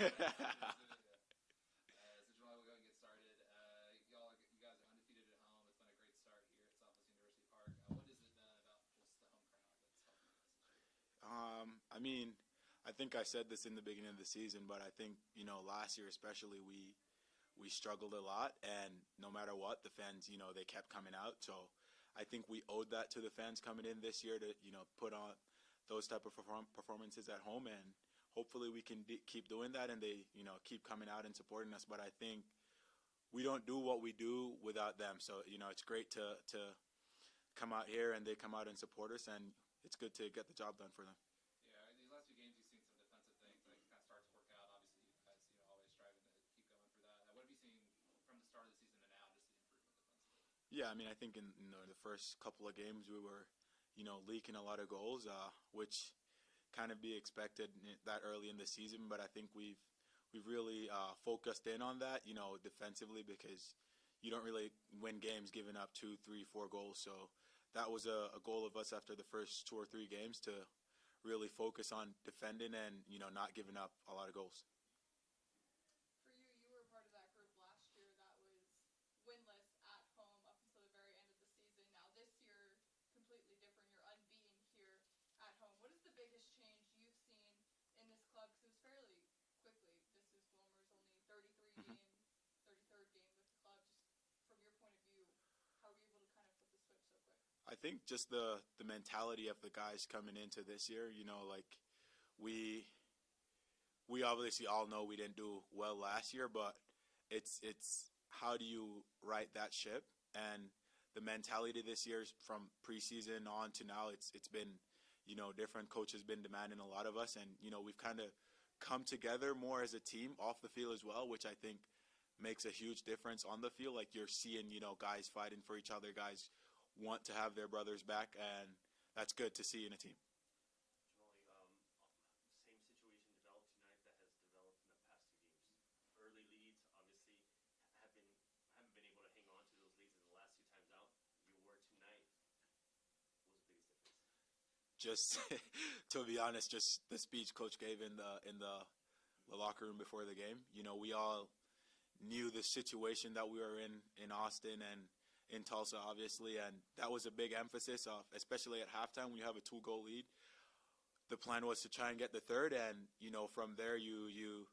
Jamal, we'll go and get started. You guys are undefeated at home. It's been a great start here at Southwest University Park. What has it been about just the home crowd that's helping you guys this year? I mean, I think I said this in the beginning of the season, but I think last year especially we struggled a lot, and no matter what, the fans they kept coming out. So I think we owed that to the fans coming in this year to put on those type of performances at home, and hopefully we can keep doing that, and they keep coming out and supporting us. But I think we don't do what we do without them. So it's great to come out here and they come out and support us, and it's good to get the job done for them. Yeah, these last few games you've seen some defensive things that kind of start to work out. Obviously, you guys always striving to keep going for that. What have you seen from the start of the season to now, just the improvement defensively? Yeah, I mean, I think in the first couple of games we were leaking a lot of goals, which kind of be expected that early in the season. But I think we've really focused in on that, defensively, because you don't really win games giving up 2, 3, 4 goals. So that was a goal of us after the first 2 or 3 games to really focus on defending and not giving up a lot of goals. For you, you were a part of that group last year that was winless at home up until the very end of the season. Now this year, completely different. You're unbeaten here at home. What is the biggest change you've seen in this club? Because it was fairly quickly. This is Wilmer's only 33rd game with the club. Just from your point of view, how were you able to kind of flip the switch so quick? I think just the mentality of the guys coming into this year, we obviously all know we didn't do well last year, but it's how do you right that ship? And the mentality this year from preseason on to now, it's been different. Coach has been demanding a lot of us, and we've kind of come together more as a team off the field as well, which I think makes a huge difference on the field. Like you're seeing guys fighting for each other, guys want to have their brothers back, and that's good to see in a team. Jamali, same situation developed tonight that has developed in the past 2 games. Early leads, obviously, haven't been able to hang on to those leads in the last 2 times out. You were tonight. What was the biggest difference? Just to be honest, just the speech Coach gave in the locker room before the game. We all knew the situation that we were in Austin and in Tulsa, obviously, and that was a big emphasis of, especially at halftime when you have a 2-goal lead. The plan was to try and get the third, and from there you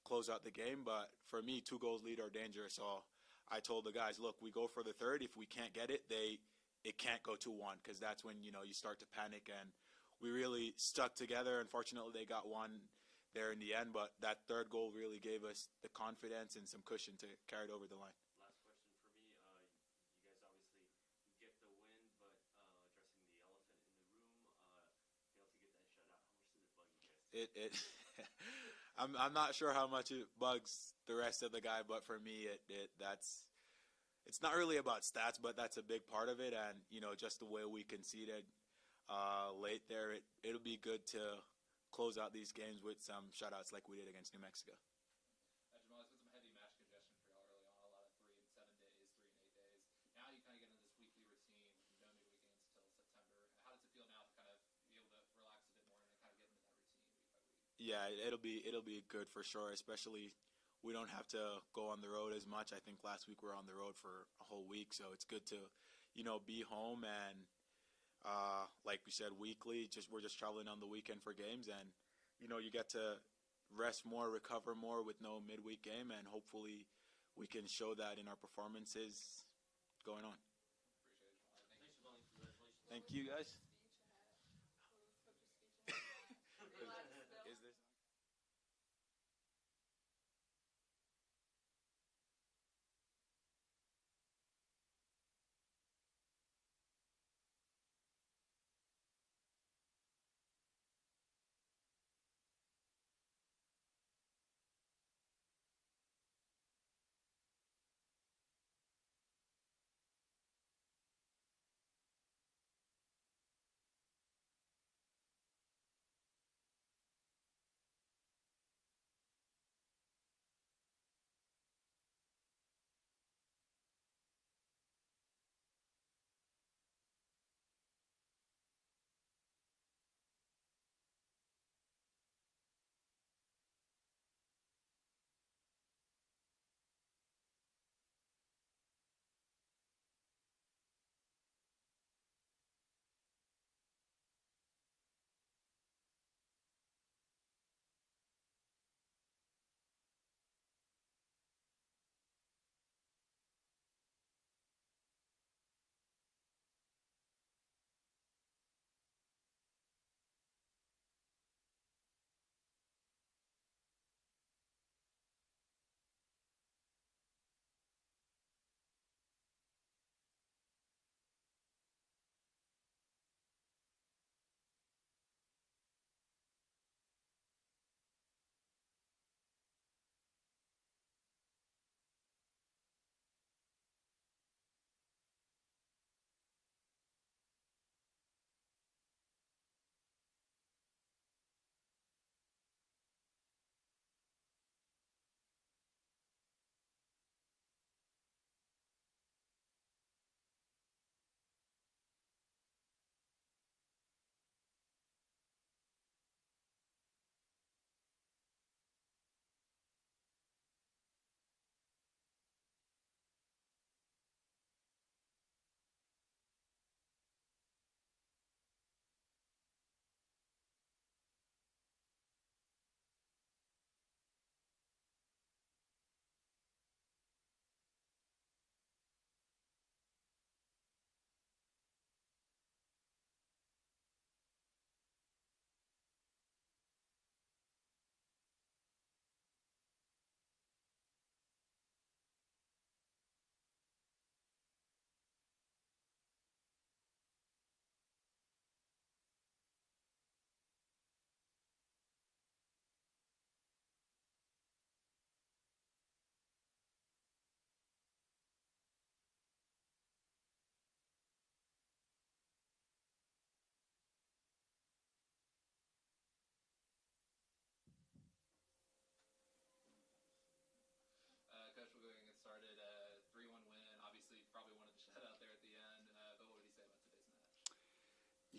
close out the game. But for me, 2 goals lead are dangerous. So I told the guys, look, we go for the third. If we can't get it, it can't go 2-1, because that's when you start to panic. And we really stuck together. Unfortunately, they got one there in the end, but that third goal really gave us the confidence and some cushion to carry it over the line. Last question for me. You guys obviously get the win, but addressing the elephant in the room, failed to get that shutout. How much did it bug you guys? I'm not sure how much it bugs the rest of the guy, but for me, it's not really about stats, but that's a big part of it. And just the way we conceded late there, it'll be good to close out these games with some shutouts like we did against New Mexico. Jamal, it's been some heavy match congestion for y'all early on, a lot of 3 and 7 days, 3 and 8 days. Now you kind of get into this weekly routine, no midweek games until September. How does it feel now to kind of be able to relax a bit more and kind of get into that routine week by week? Yeah, it'll be good for sure, especially we don't have to go on the road as much. I think last week we were on the road for a whole week, so it's good to be home. And like we said, weekly, we're just traveling on the weekend for games, and you get to rest more, recover more with no midweek game, and hopefully we can show that in our performances going on. Appreciate it. Thanks, Jamali. Congratulations. Thank you, guys. Is this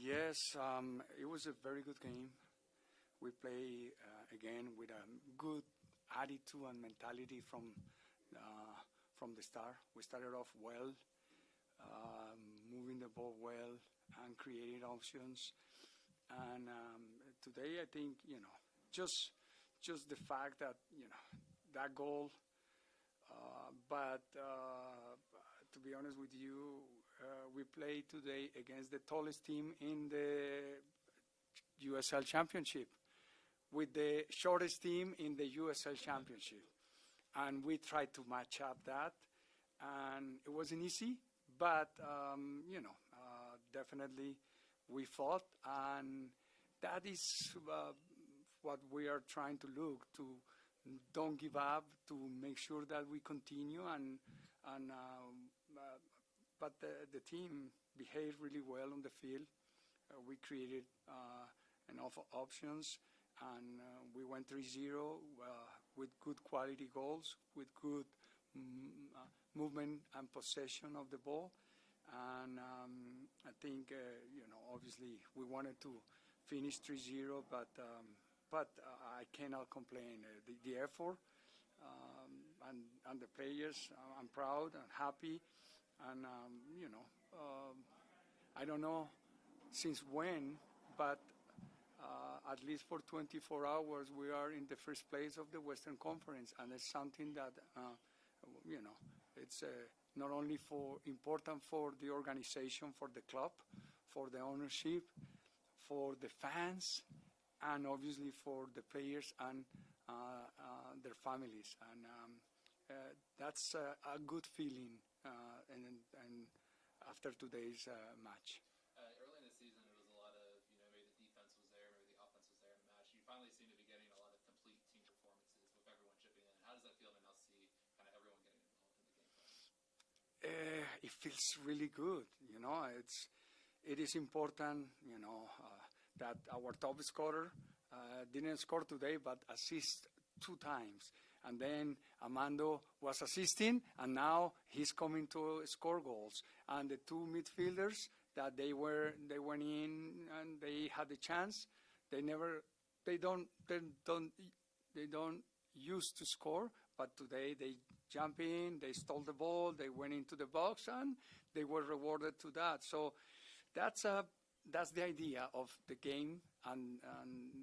Yes, it was a very good game. We play again with a good attitude and mentality from the start. We started off well, moving the ball well and creating options. And today, I think just the fact that that goal. But to be honest with you, we played today against the tallest team in the USL Championship, with the shortest team in the USL Championship. And we tried to match up that. And it wasn't easy, but, definitely we fought. And that is what we are trying to look to. Don't give up, to make sure that we continue. But the team behaved really well on the field. We created enough options, and we went 3-0 with good quality goals, with good movement and possession of the ball. And I think, obviously we wanted to finish 3-0, but I cannot complain. The effort and the players, I'm proud and happy. And, I don't know since when, but at least for 24 hours, we are in the first place of the Western Conference. And it's something that, it's not only important for the organization, for the club, for the ownership, for the fans, and obviously for the players and their families. And that's a good feeling. And after today's match. Early in the season, it was a lot of, maybe the defense was there, maybe the offense was there in the match. You finally seem to be getting a lot of complete team performances with everyone chipping in. How does that feel to now see kind of everyone getting involved in the game plan? It feels really good. It is important, that our top scorer didn't score today, but assist 2 times. And then Amando was assisting, and now he's coming to score goals. And the 2 midfielders that they went in and they had the chance. They don't used to score, but today they jump in, they stole the ball, they went into the box, and they were rewarded to that. So that's the idea of the game and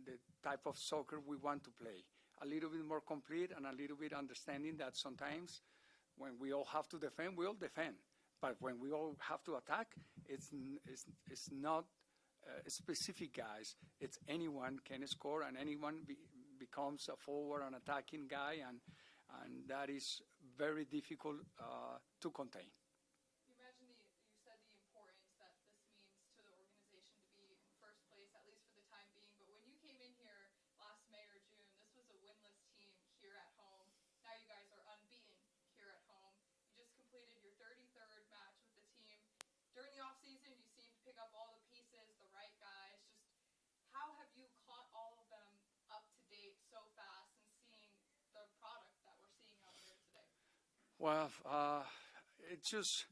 the type of soccer we want to play. A little bit more complete and a little bit understanding that sometimes when we all have to defend, we all defend. But when we all have to attack, it's not specific guys. It's anyone can score, and anyone becomes a forward and attacking guy, and that is very difficult to contain. You said the importance that this means to the organization to be in first place, at least for the time being. But when you came in here last May or June, this was a winless team here at home. Now you guys are unbeaten here at home. You just completed your 33rd match with the team. During the offseason, you seemed to pick up all the pieces, the right guys. Just how have you caught all of them up to date so fast and seeing the product that we're seeing out there today? Well, it's just,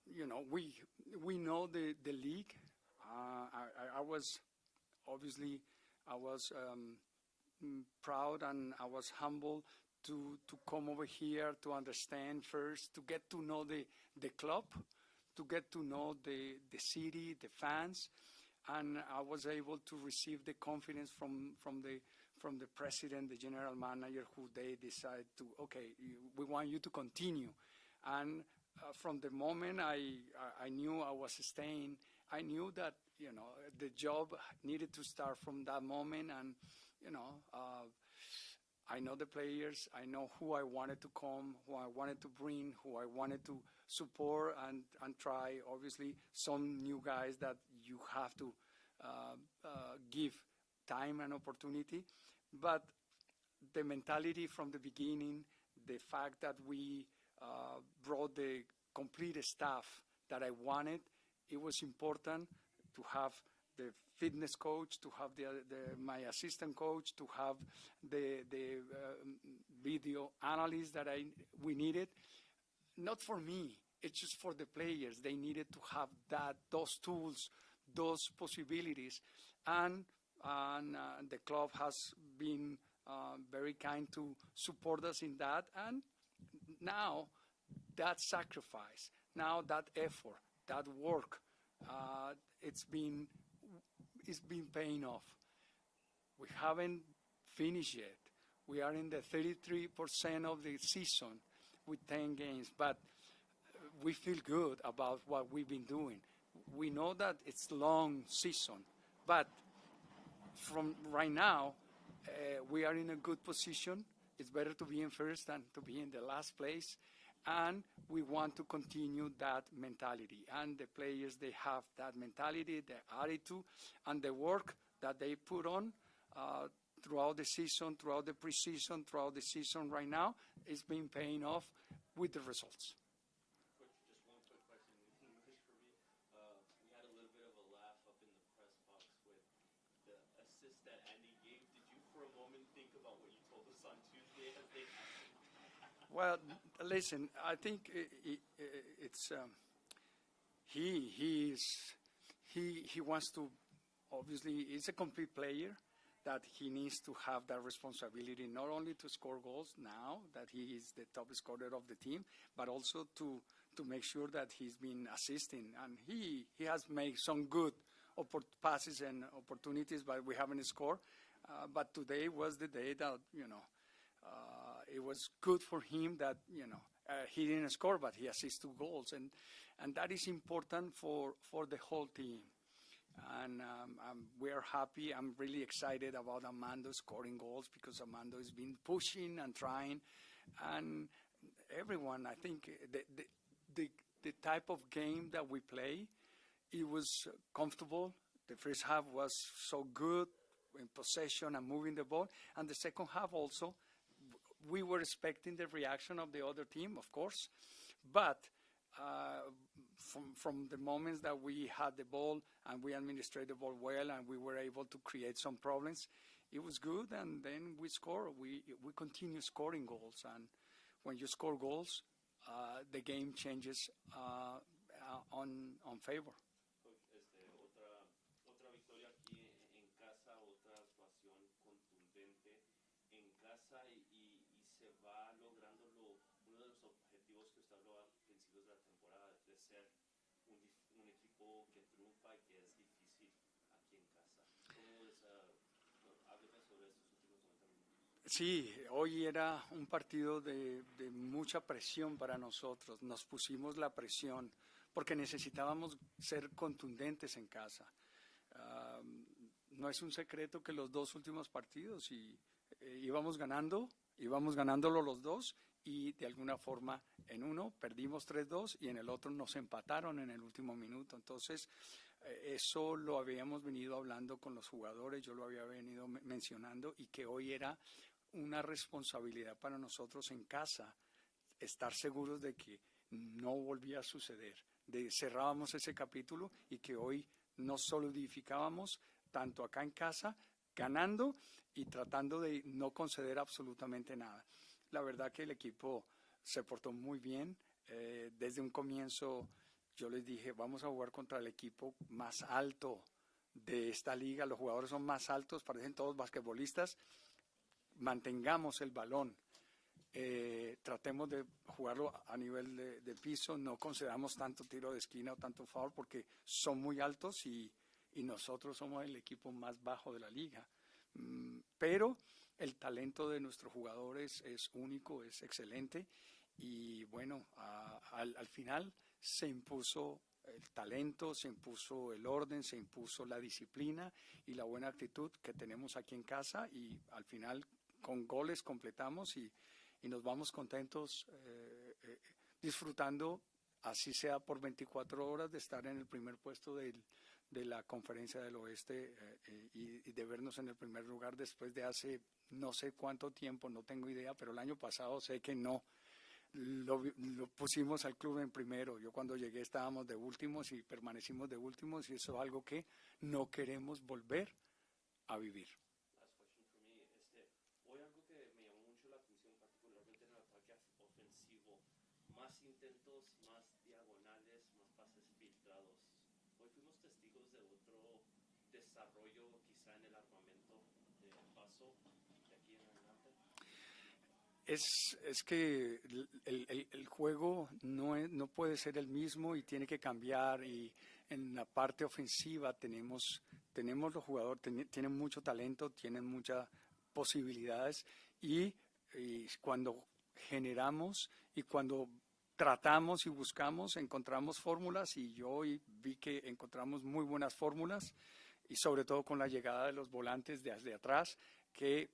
we know the league. I was proud and I was humble to come over here to understand first, to get to know the club, to get to know the city, the fans, and I was able to receive the confidence from the president, the general manager, who they decide to, okay, we want you to continue. And from the moment I knew I was staying, I knew that, the job needed to start from that moment. And, I know the players, I know who I wanted to come, who I wanted to bring, who I wanted to support and try. Obviously, some new guys that you have to give time and opportunity. But the mentality from the beginning, the fact that we brought the complete staff that I wanted, it was important to have the fitness coach, to have my assistant coach, to have the video analyst that we needed. Not for me, it's just for the players. They needed to have those tools those possibilities, and the club has been very kind to support us in that. And now that sacrifice, now that effort, that work, it's been paying off. We haven't finished yet. We are in the 33% of the season with 10 games, but we feel good about what we've been doing. We know that it's long season, but from right now, we are in a good position. It's better to be in first than to be in the last place, and we want to continue that mentality. And the players, they have that mentality, the attitude, and the work that they put on throughout the season, throughout the preseason, throughout the season right now, is been paying off with the results. Coach, just one quick question in English for me. We had a little bit of a laugh up in the press box with the assist that Andy gave. Did you for a moment think about what you told us on Tuesday as they happened? Well, listen, I think it's he wants to, obviously, he's a complete player, that he needs to have that responsibility not only to score goals now that he is the top scorer of the team, but also to make sure that he's been assisting. And he has made some good passes and opportunities, but we haven't scored. But today was the day that, it was good for him that, he didn't score, but he assisted 2 goals. And that is important for the whole team. And we are happy. I'm really excited about Armando scoring goals, because Armando has been pushing and trying. And everyone, I think, the type of game that we play, it was comfortable. The first half was so good in possession and moving the ball. And the second half also, we were expecting the reaction of the other team, of course. But from the moments that we had the ball and we administrated the ball well and we were able to create some problems, it was good. And then we score. We continue scoring goals. And when you score goals, the game changes on favor. Otra victoria aquí en casa, otra actuación contundente en casa y se va logrando uno de los objetivos que usted habló a principios de la temporada, de ser un equipo que triunfa y que es difícil aquí en casa. ¿Cómo es? Hábleme sobre estos últimos 90 minutos. Sí, hoy era un partido de mucha presión para nosotros. Nos pusimos la presión porque necesitábamos ser contundentes en casa. No es un secreto que los 2 últimos partidos íbamos ganándolo los 2, y de alguna forma en uno perdimos 3-2 y en el otro nos empataron en el último minuto. Entonces, eso lo habíamos venido hablando con los jugadores, yo lo había venido mencionando, y que hoy era una responsabilidad para nosotros en casa estar seguros de que no volvía a suceder, de cerrábamos ese capítulo y que hoy nos solidificábamos tanto acá en casa, ganando y tratando de no conceder absolutamente nada. La verdad que el equipo se portó muy bien. Desde un comienzo yo les dije, vamos a jugar contra el equipo más alto de esta liga. Los jugadores son más altos, parecen todos basquetbolistas. Mantengamos el balón. Tratemos de jugarlo a nivel de piso. No concedamos tanto tiro de esquina o tanto foul porque son muy altos y nosotros somos el equipo más bajo de la liga. Pero el talento de nuestros jugadores es único, es excelente, y bueno, al final se impuso el talento, se impuso el orden, se impuso la disciplina y la buena actitud que tenemos aquí en casa, y al final con goles completamos y nos vamos contentos, disfrutando, así sea por 24 horas, de estar en el primer puesto de la Conferencia del Oeste y de vernos en el primer lugar después de hace no sé cuánto tiempo, no tengo idea, pero el año pasado sé que no. Lo pusimos al club en primero. Yo cuando llegué estábamos de últimos y permanecimos de últimos, y eso es algo que no queremos volver a vivir. Hoy algo que me llamó mucho la atención, particularmente en el ataque ofensivo, más intentos, más diagonales, más pases filtrados. Hoy fuimos testigos de otro pasó de aquí en adelante? Es que el juego no puede ser el mismo y tiene que cambiar. Y en la parte ofensiva tenemos los jugadores, tienen mucho talento, tienen muchas posibilidades y cuando generamos y cuando tratamos y buscamos, encontramos fórmulas y yo hoy vi que encontramos muy buenas fórmulas y sobre todo con la llegada de los volantes desde atrás que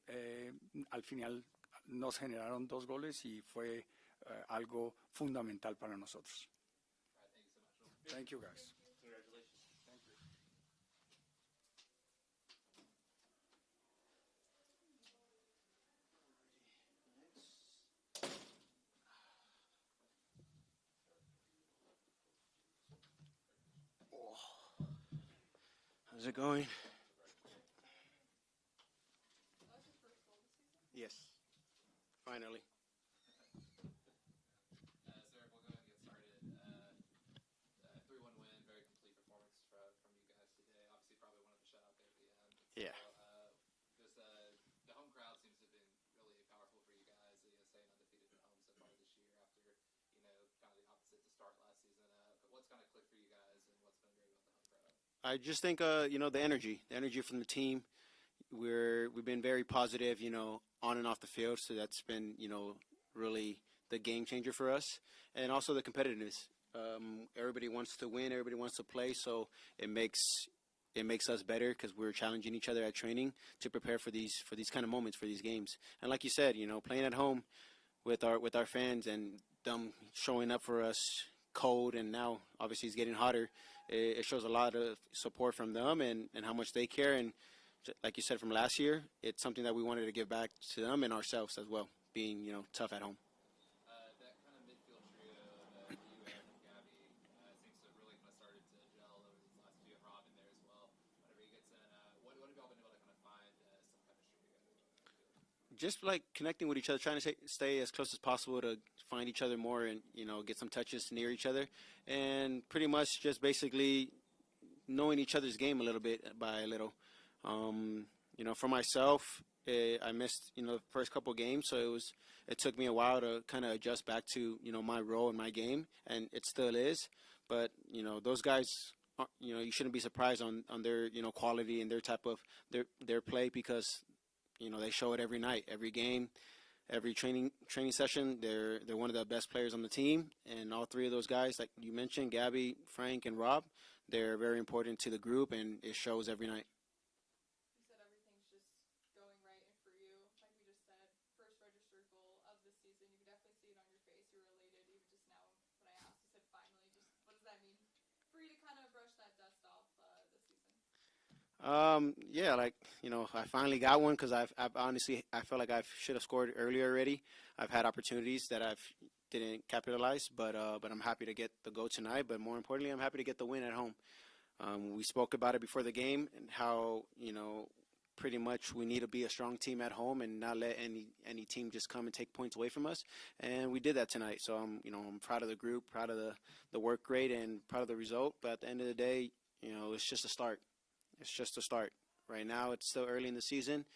al final nos generaron 2 goles y fue algo fundamental para nosotros. Thank you, guys. Congratulations. Thank you. How's it going? That was your first goal this season? Yes, finally. So Eric, we'll go ahead and get started. 3-1 win, very complete performance from you guys today. Obviously, probably one of the shutout there at the end. Yeah. The home crowd seems to have been really powerful for you guys. Staying undefeated at home so far this year after kind of the opposite to start last season. But what's kind of clicked for you guys, and what's been great about the home crowd? I just think the energy from the team. We've been very positive, on and off the field. So that's been really the game changer for us, and also the competitiveness. Everybody wants to win. Everybody wants to play. So it makes us better because we're challenging each other at training to prepare for these kind of moments, for these games. And like you said, playing at home with our fans and them showing up for us cold, and now obviously it's getting hotter. It shows a lot of support from them and how much they care. And like you said, from last year, it's something that we wanted to give back to them and ourselves as well, being tough at home. That kind of midfield trio of you, Eric, and Gabby seems to have really kind of started to gel over these last few, and Rob in there as well. Whenever he gets in, what have y'all been able to kind of find some chemistry together? Just like connecting with each other, trying to stay as close as possible to find each other more and get some touches near each other, and pretty much just basically knowing each other's game a little bit by a little. For myself, I missed the first couple games, so it took me a while to kind of adjust back to my role in my game, and it still is. But those guys, you shouldn't be surprised on their quality and their type of their play, because they show it every night, every game, every training session. They're one of the best players on the team, and all 3 of those guys, like you mentioned, Gabby, Frank, and Rob, they're very important to the group, and it shows every night. You said everything's just going right and for you. Like we just said, first registered goal of the season. You could definitely see it on your face. You were elated even just now when I asked. You said finally. Just what does that mean for you to kind of brush that dust off this season? Yeah, I finally got one because I've honestly, I felt like I should have scored earlier already. I've had opportunities that I've didn't capitalize, but I'm happy to get the goal tonight. But more importantly, I'm happy to get the win at home. We spoke about it before the game and how pretty much we need to be a strong team at home and not let any team just come and take points away from us. And we did that tonight. So I'm proud of the group, proud of the work rate, and proud of the result. But at the end of the day, it's just a start. It's just a start. Right now, it's still early in the season.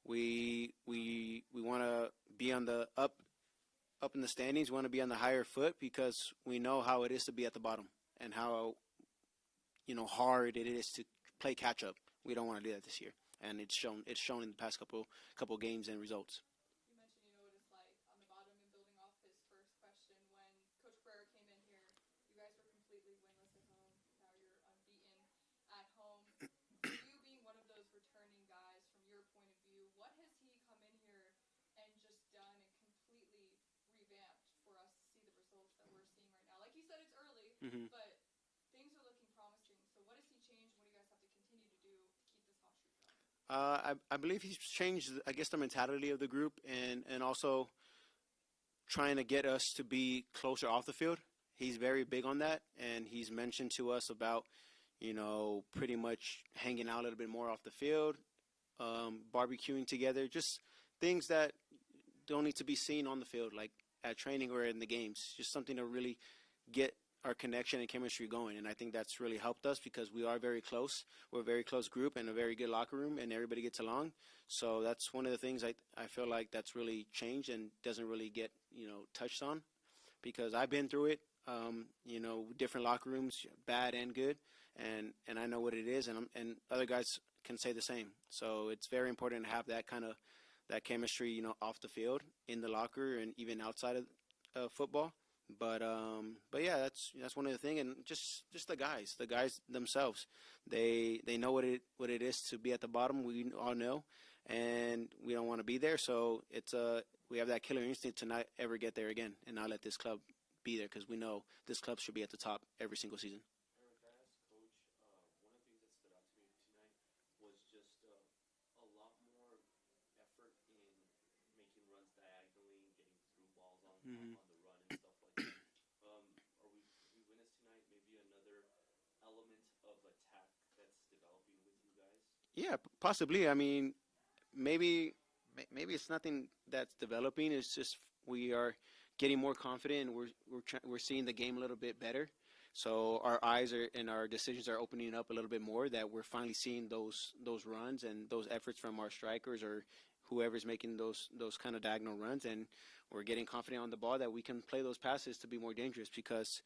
We want to be on the up in the standings. We want to be on the higher foot because we know how it is to be at the bottom and how hard it is to play catch up. We don't want to do that this year, and it's shown in the past couple games and results. You mentioned what it's like on the bottom, and building off his first question, when Coach Pereira came in here, you guys were completely winless at home. Now you're unbeaten at home. For you being one of those returning guys, from your point of view, what has he come in here and just done and completely revamped for us to see the results that we're seeing right now? Like you said, it's early, but things are looking promising. So what has he changed? What do you guys have to continue to do to keep this hot streak going? I believe he's changed, I guess, the mentality of the group and also trying to get us to be closer off the field. He's very big on that, and he's mentioned to us about, pretty much hanging out a little bit more off the field, barbecuing together, just things that don't need to be seen on the field, like at training or in the games. Just something to really get our connection and chemistry going, and I think that's really helped us because we are very close. We're a very close group and a very good locker room, and everybody gets along. So that's one of the things I feel like that's really changed and doesn't really get touched on, because I've been through it. Different locker rooms, bad and good, and I know what it is, and other guys can say the same. So it's very important to have that kind of that chemistry, off the field, in the locker, and even outside of football. But yeah, that's one of the things, and just the guys themselves, they know what it is to be at the bottom. We all know, and we don't want to be there. So we have that killer instinct to not ever get there again, and not let this club be there, because we know this club should be at the top every single season. Eric, I asked Coach, one of the things that stood out to me tonight was just a lot more effort in making runs diagonally, getting through balls on the run and stuff like that. We witnessed tonight maybe another element of attack that's developing with you guys? Yeah, possibly. I mean, maybe it's nothing that's developing. It's just we are getting more confident, and we're seeing the game a little bit better. So our eyes and our decisions are opening up a little bit more. That we're finally seeing those runs and those efforts from our strikers or whoever's making those kind of diagonal runs, and we're getting confident on the ball that we can play those passes to be more dangerous, because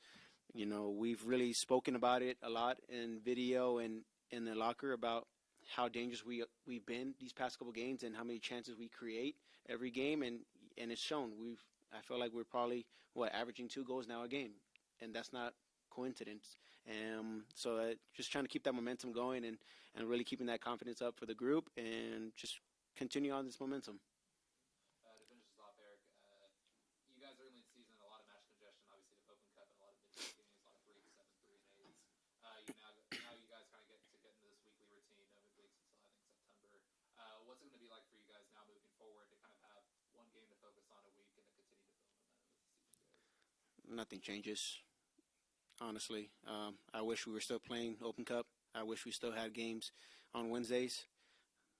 we've really spoken about it a lot in video and in the locker about how dangerous we've been these past couple games and how many chances we create every game, and it's shown. I feel like we're probably averaging 2 goals now a game, and that's not coincidence. So just trying to keep that momentum going and really keeping that confidence up for the group, and just continue on this momentum. To finish this off, Eric, you guys early in the season, a lot of match congestion, obviously the Open Cup and a lot of midweek games, a lot of 3-7, 3-8s. Now you guys kind of get into this weekly routine, no midweeks until I think September. What's it going to be like for you guys now moving forward to kind of have one game to focus on a week and to continue to build momentum as the season goes? Nothing changes, honestly. I wish we were still playing Open Cup. I wish we still had games on Wednesdays.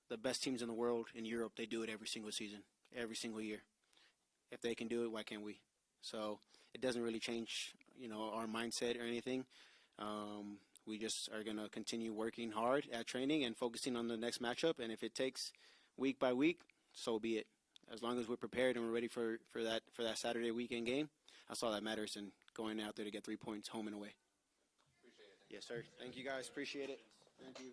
The best teams in the world in Europe, they do it every single season, every single year. If they can do it, why can't we? So it doesn't really change, our mindset or anything. We just are going to continue working hard at training and focusing on the next matchup. And if it takes week by week, so be it. As long as we're prepared and we're ready for that Saturday weekend game, that's all that matters, and going out there to get 3 points home and away. Appreciate it. Yes, sir. Thank you, guys. Appreciate it. Thank you.